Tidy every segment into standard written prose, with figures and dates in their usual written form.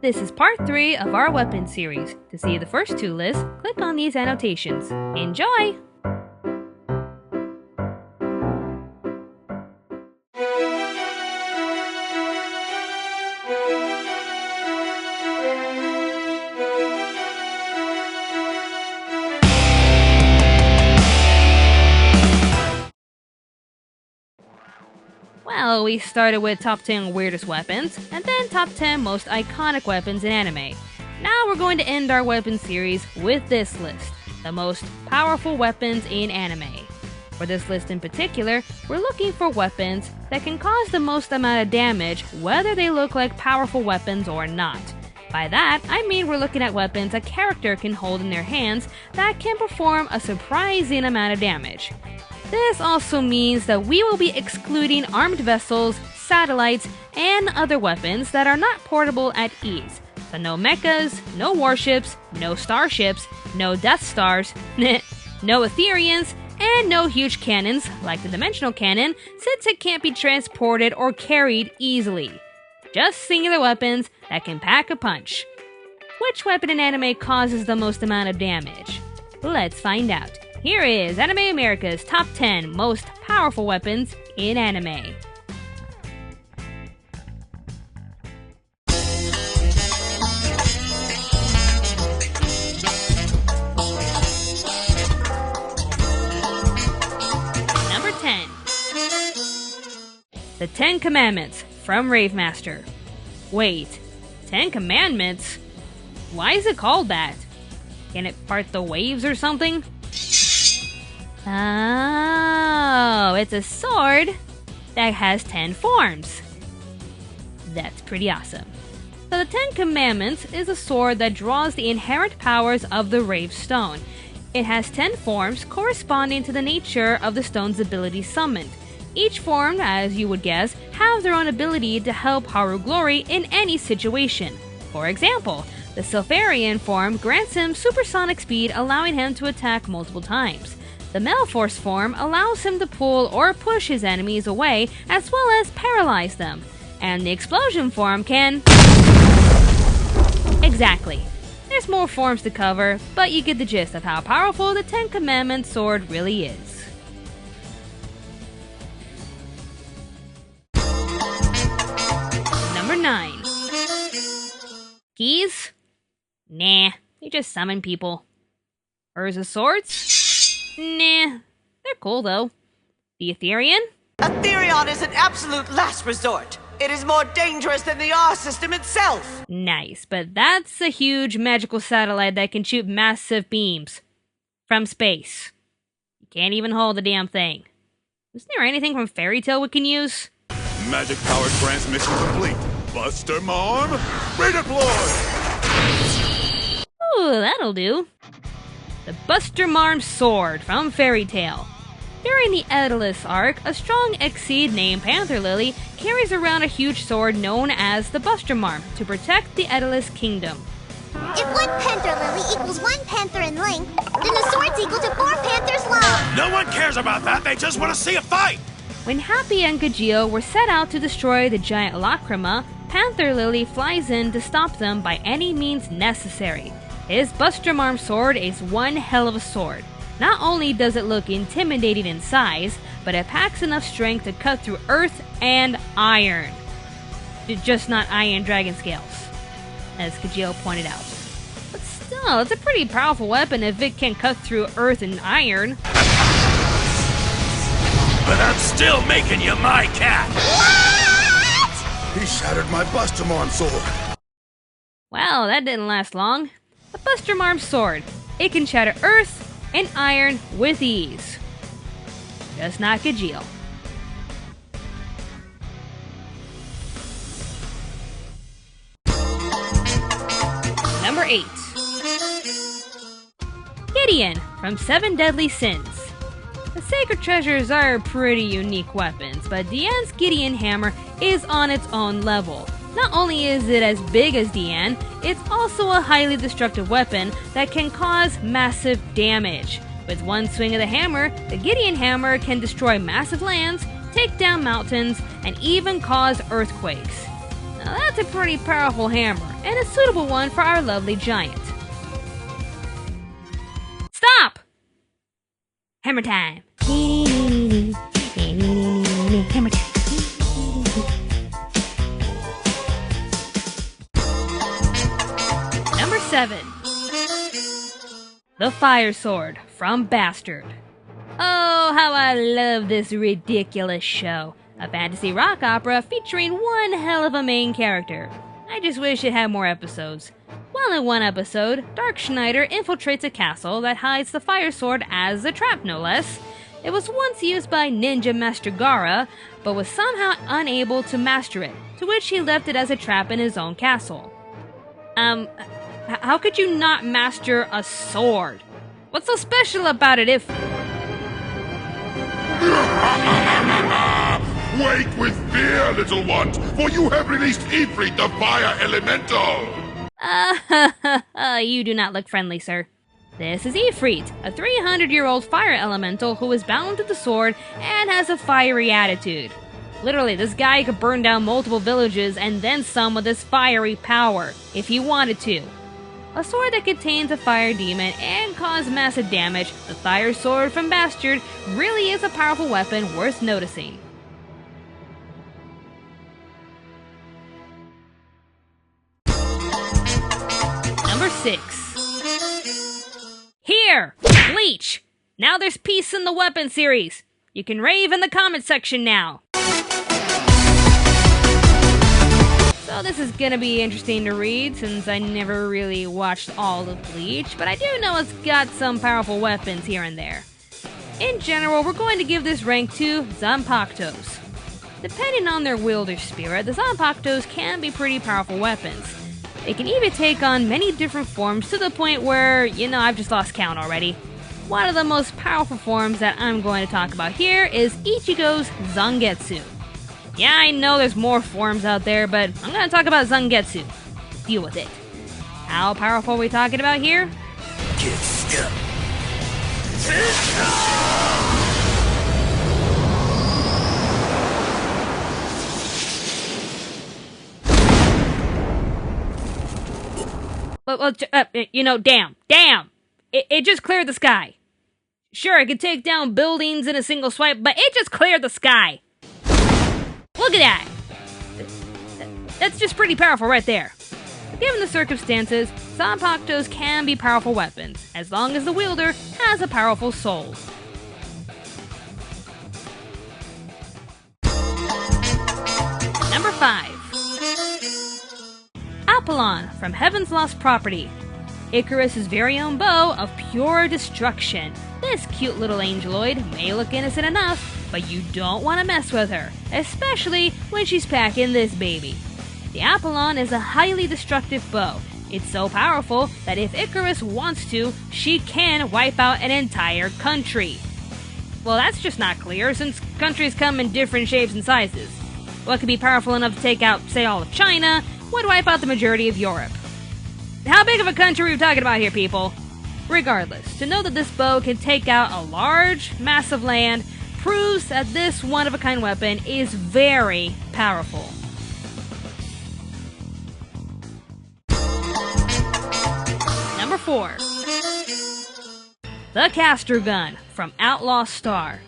This is part 3 of our weapon series. To see the first 2 lists, click on these annotations. Enjoy! Well, we started with top 10 weirdest weapons, and then top 10 most iconic weapons in anime. Now we're going to end our weapon series with this list, the most powerful weapons in anime. For this list in particular, we're looking for weapons that can cause the most amount of damage whether they look like powerful weapons or not. By that, I mean we're looking at weapons a character can hold in their hands that can perform a surprising amount of damage. This also means that we will be excluding armed vessels, satellites, and other weapons that are not portable at ease. So no mechas, no warships, no starships, no Death Stars, no Ethereans, and no huge cannons like the Dimensional Cannon since it can't be transported or carried easily. Just singular weapons that can pack a punch. Which weapon in anime causes the most amount of damage? Let's find out. Here is Anime America's top 10 most powerful weapons in anime. Number 10. The 10 Commandments from Rave Master. Wait, 10 Commandments? Why is it called that? Can it part the waves or something? Oh, it's a sword that has 10 forms. That's pretty awesome. So the 10 Commandments is a sword that draws the inherent powers of the Rave Stone. It has 10 forms corresponding to the nature of the stone's ability summoned. Each form, as you would guess, have their own ability to help Haru glory in any situation. For example, the Silpharian form grants him supersonic speed, allowing him to attack multiple times. The Maleforce form allows him to pull or push his enemies away as well as paralyze them. And the Explosion form can... Exactly. There's more forms to cover, but you get the gist of how powerful the 10 Commandments sword really is. Number 9. Keys? Nah, they just summon people. Urza swords? Nah, they're cool though. The Etherean? Ethereon is an absolute last resort. It is more dangerous than the R system itself. Nice, but that's a huge magical satellite that can shoot massive beams from space. You can't even hold the damn thing. Isn't there anything from Fairy Tail we can use? Magic power transmission complete. Buster Marm, redeploy! Ooh, that'll do. The Buster Marm Sword from Fairy Tail. During the Edalus arc, a strong Exceed named Panther Lily carries around a huge sword known as the Buster Marm to protect the Edalus Kingdom. If 1 Panther Lily equals 1 Panther in length, then the sword's equal to 4 Panthers long! No one cares about that, they just want to see a fight! When Happy and Gajeel were set out to destroy the giant Lacrima, Panther Lily flies in to stop them by any means necessary. His Buster Marm sword is one hell of a sword. Not only does it look intimidating in size, but it packs enough strength to cut through earth and iron. Just not iron dragon scales, as Gajeel pointed out. But still, it's a pretty powerful weapon if it can cut through earth and iron. But I'm still making you my cat! What? He shattered my Buster Marm sword! Well, that didn't last long. The Buster Marm sword. It can shatter earth and iron with ease. Just not Gajeel. Number 8. Gideon from 7 Deadly Sins. The Sacred Treasures are pretty unique weapons, but Diane's Gideon Hammer is on its own level. Not only is it as big as Diane, it's also a highly destructive weapon that can cause massive damage. With one swing of the hammer, the Gideon Hammer can destroy massive lands, take down mountains, and even cause earthquakes. Now that's a pretty powerful hammer, and a suitable one for our lovely giant. Stop! Hammer time! Hammer time! Number 7. The Fire Sword from Bastard. Oh, how I love this ridiculous show. A fantasy rock opera featuring one hell of a main character. I just wish it had more episodes. Well, in one episode, Dark Schneider infiltrates a castle that hides the Fire Sword as a trap, no less. It was once used by Ninja Master Gaara, but was somehow unable to master it, to which he left it as a trap in his own castle. How could you not master a sword? What's so special about it if... Wait with fear, little one, for you have released Ifrit, the fire elemental! You do not look friendly, sir. This is Ifrit, a 300-year-old fire elemental who is bound to the sword and has a fiery attitude. Literally, this guy could burn down multiple villages and then some with his fiery power, if he wanted to. A sword that contains a fire demon and cause massive damage, the Fire Sword from Bastard really is a powerful weapon worth noticing. Number 6. Here! Bleach! Now there's peace in the weapon series! You can rave in the comment section now! So this is gonna be interesting to read since I never really watched all of Bleach, but I do know it's got some powerful weapons here and there. In general, we're going to give this rank to Zanpakutos. Depending on their wielder spirit, the Zanpakutos can be pretty powerful weapons. They can even take on many different forms to the point where, I've just lost count already. One of the most powerful forms that I'm going to talk about here is Ichigo's Zangetsu. Yeah, I know there's more forms out there, but I'm going to talk about Zangetsu. Deal with it. How powerful are we talking about here? Get stuck. Damn! It just cleared the sky. Sure, it could take down buildings in a single swipe, but it just cleared the sky. Look at that! That's just pretty powerful right there. Given the circumstances, Zanpakutos can be powerful weapons, as long as the wielder has a powerful soul. Number 5. Apollon from Heaven's Lost Property. Icarus' very own bow of pure destruction. This cute little angeloid may look innocent enough, but you don't want to mess with her, especially when she's packing this baby. The Apollon is a highly destructive bow. It's so powerful that if Icarus wants to, she can wipe out an entire country. Well, that's just not clear, since countries come in different shapes and sizes. What could be powerful enough to take out, say, all of China, would wipe out the majority of Europe. How big of a country are we talking about here, people? Regardless, to know that this bow can take out a large, massive land proves that this one-of-a-kind weapon is very powerful. Number 4. The Caster Gun from Outlaw Star.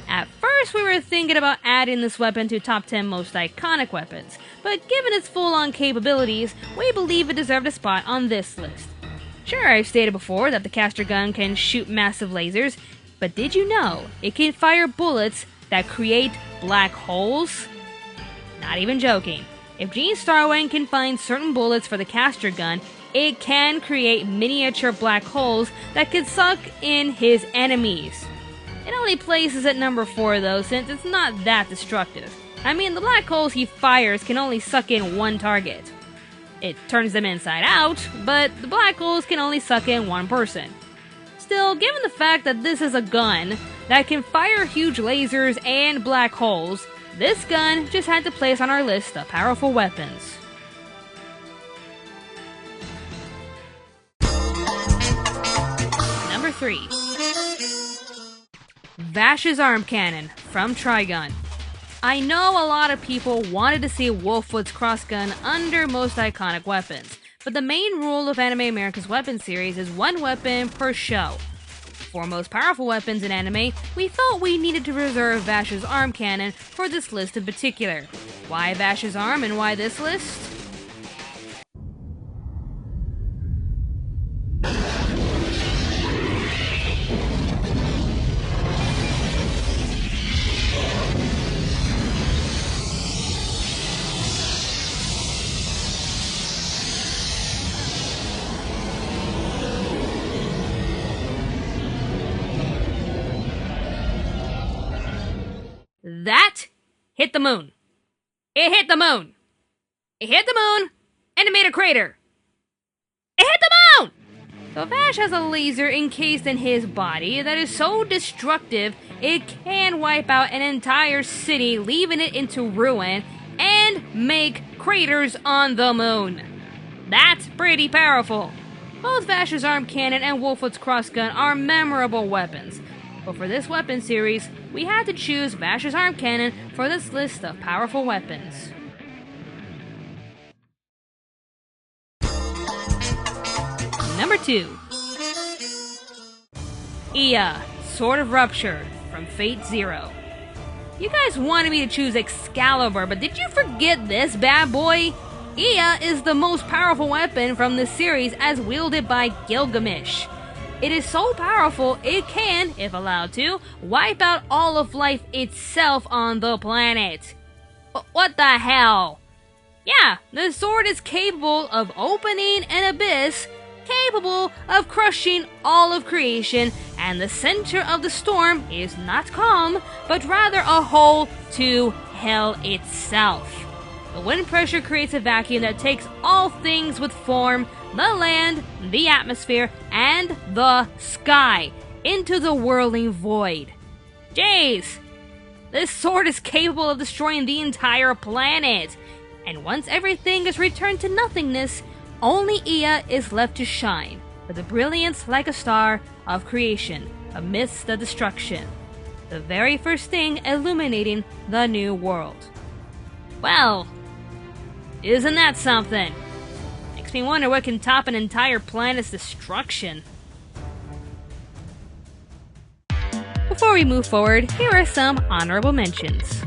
At first, we were thinking about adding this weapon to top 10 most iconic weapons, but given its full-on capabilities, we believe it deserved a spot on this list. Sure, I've stated before that the Caster Gun can shoot massive lasers, but did you know it can fire bullets that create black holes? Not even joking. If Gene Starwing can find certain bullets for the Caster Gun, it can create miniature black holes that could suck in his enemies. It only places at number 4 though, since it's not that destructive. I mean, the black holes he fires can only suck in one target. It turns them inside out, but the black holes can only suck in one person. Still, given the fact that this is a gun that can fire huge lasers and black holes, this gun just had to place on our list of powerful weapons. Number 3. Vash's Arm Cannon from Trigun. I know a lot of people wanted to see Wolfwood's crossgun under most iconic weapons, but the main rule of Anime America's weapon series is one weapon per show. For most powerful weapons in anime, we felt we needed to reserve Vash's arm cannon for this list in particular. Why Vash's arm and why this list? That hit the moon. It hit the moon. It hit the moon, and it made a crater. It hit the moon! So Vash has a laser encased in his body that is so destructive it can wipe out an entire city, leaving it into ruin, and make craters on the moon. That's pretty powerful. Both Vash's arm cannon and Wolfwood's crossgun are memorable weapons. But for this weapon series, we had to choose Vash's arm cannon for this list of powerful weapons. Number 2. Iya, Sword of Rupture from Fate Zero. You guys wanted me to choose Excalibur, but did you forget this bad boy? Iya is the most powerful weapon from this series as wielded by Gilgamesh. It is so powerful, it can, if allowed to, wipe out all of life itself on the planet. What the hell? Yeah, the sword is capable of opening an abyss, capable of crushing all of creation, and the center of the storm is not calm, but rather a hole to hell itself. The wind pressure creates a vacuum that takes all things with form, the land, the atmosphere, and the sky into the whirling void. Jeez! This sword is capable of destroying the entire planet. And once everything is returned to nothingness, only Iya is left to shine, with a brilliance like a star of creation amidst the destruction. The very first thing illuminating the new world. Well, isn't that something? Makes me wonder what can top an entire planet's destruction. Before we move forward, here are some honorable mentions.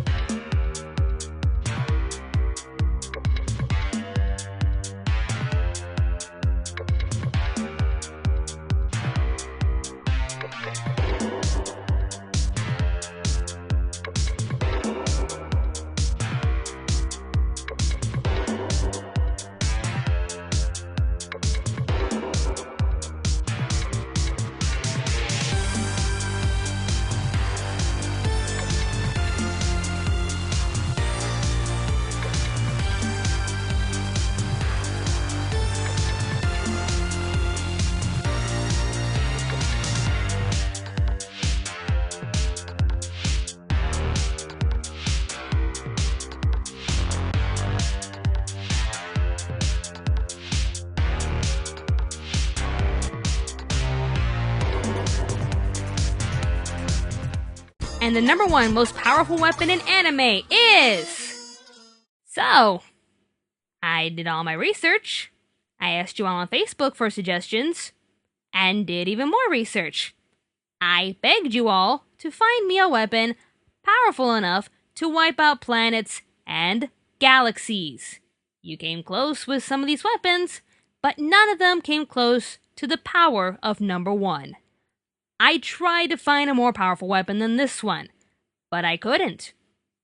And the number 1 most powerful weapon in anime is... So, I did all my research, I asked you all on Facebook for suggestions, and did even more research. I begged you all to find me a weapon powerful enough to wipe out planets and galaxies. You came close with some of these weapons, but none of them came close to the power of number 1. I tried to find a more powerful weapon than this one, but I couldn't.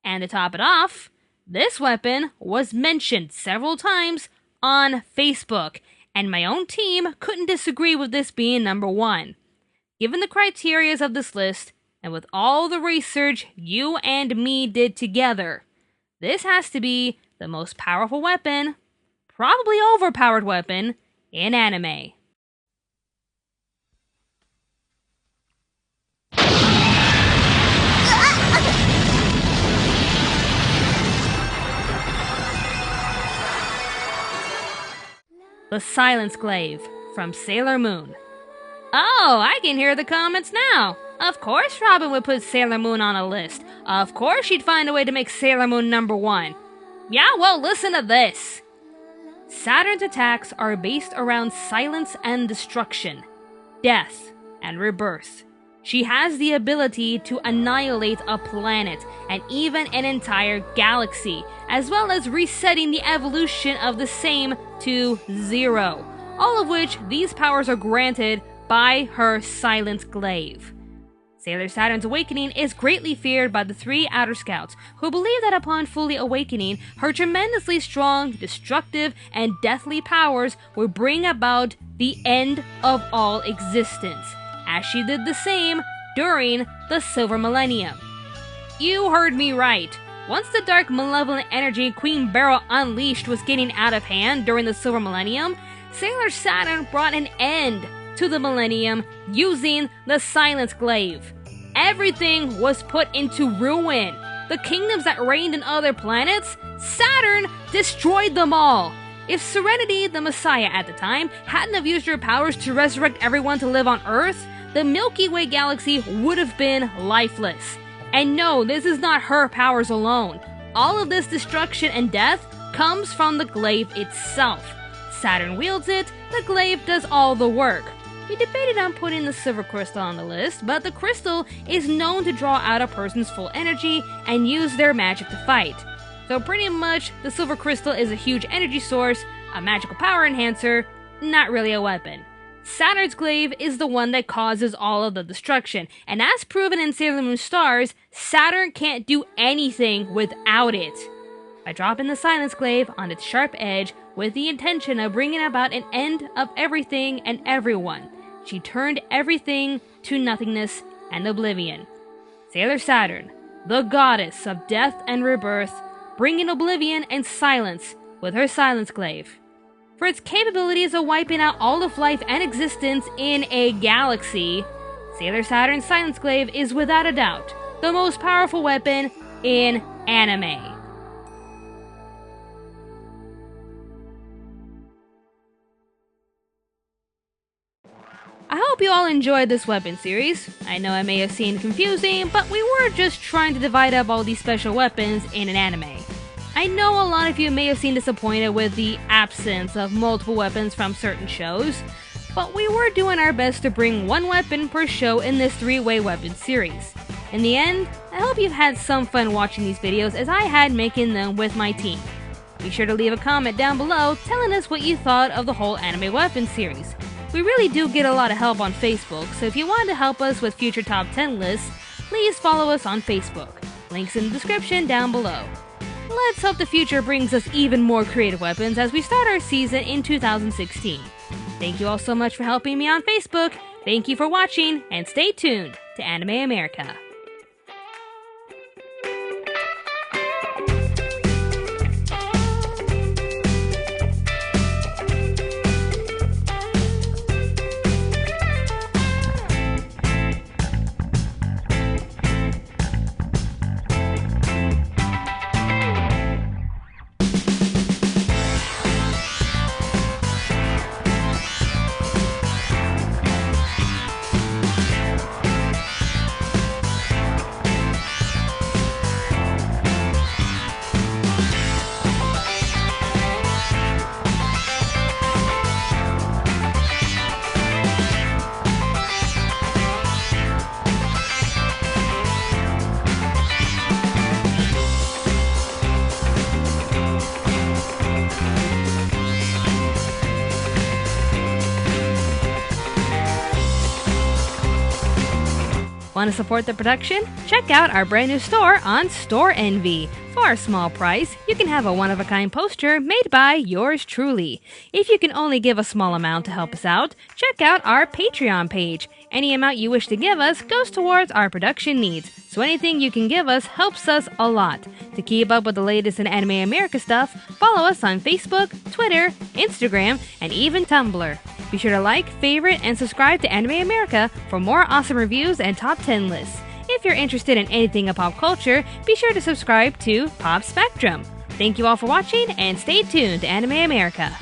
And to top it off, this weapon was mentioned several times on Facebook, and my own team couldn't disagree with this being number 1. Given the criterias of this list, and with all the research you and me did together, this has to be the most powerful weapon, probably overpowered weapon, in anime. The Silence Glaive from Sailor Moon. Oh, I can hear the comments now. Of course Robyn would put Sailor Moon on a list. Of course she'd find a way to make Sailor Moon #1. Yeah, well, listen to this. Saturn's attacks are based around silence and destruction, death and rebirth. She has the ability to annihilate a planet and even an entire galaxy, as well as resetting the evolution of the same to 0, all of which these powers are granted by her silent glaive. Sailor Saturn's awakening is greatly feared by the 3 Outer Scouts, who believe that upon fully awakening, her tremendously strong, destructive, and deathly powers will bring about the end of all existence, as she did the same during the Silver Millennium. You heard me right. Once the dark, malevolent energy Queen Beryl unleashed was getting out of hand during the Silver Millennium, Sailor Saturn brought an end to the Millennium using the Silent Glaive. Everything was put into ruin. The kingdoms that reigned in other planets, Saturn destroyed them all. If Serenity, the Messiah at the time, hadn't have used her powers to resurrect everyone to live on Earth, the Milky Way galaxy would have been lifeless. And no, this is not her powers alone. All of this destruction and death comes from the glaive itself. Saturn wields it, the glaive does all the work. We debated on putting the silver crystal on the list, but the crystal is known to draw out a person's full energy and use their magic to fight. So pretty much, the silver crystal is a huge energy source, a magical power enhancer, not really a weapon. Saturn's glaive is the one that causes all of the destruction, and as proven in Sailor Moon Stars, Saturn can't do anything without it. By dropping the Silence Glaive on its sharp edge with the intention of bringing about an end of everything and everyone, she turned everything to nothingness and oblivion. Sailor Saturn, the goddess of death and rebirth, bringing oblivion and silence with her Silence Glaive. For its capabilities of wiping out all of life and existence in a galaxy, Sailor Saturn's Silence Glaive is without a doubt the most powerful weapon in anime. I hope you all enjoyed this weapon series. I know it may have seemed confusing, but we were just trying to divide up all these special weapons in an anime. I know a lot of you may have seemed disappointed with the absence of multiple weapons from certain shows, but we were doing our best to bring one weapon per show in this 3-way weapon series. In the end, I hope you've had some fun watching these videos as I had making them with my team. Be sure to leave a comment down below telling us what you thought of the whole anime weapon series. We really do get a lot of help on Facebook, so if you want to help us with future top 10 lists, please follow us on Facebook. Links in the description down below. Let's hope the future brings us even more creative weapons as we start our season in 2016. Thank you all so much for helping me on Facebook. Thank you for watching, and stay tuned to Anime America. Want to support the production? Check out our brand new store on Store Envy. For a small price, you can have a one-of-a-kind poster made by yours truly. If you can only give a small amount to help us out, check out our Patreon page. Any amount you wish to give us goes towards our production needs, so anything you can give us helps us a lot. To keep up with the latest in Anime America stuff, follow us on Facebook, Twitter, Instagram, and even Tumblr. Be sure to like, favorite, and subscribe to Anime America for more awesome reviews and top 10 lists. If you're interested in anything of pop culture, be sure to subscribe to Pop Spectrum. Thank you all for watching, and stay tuned to Anime America.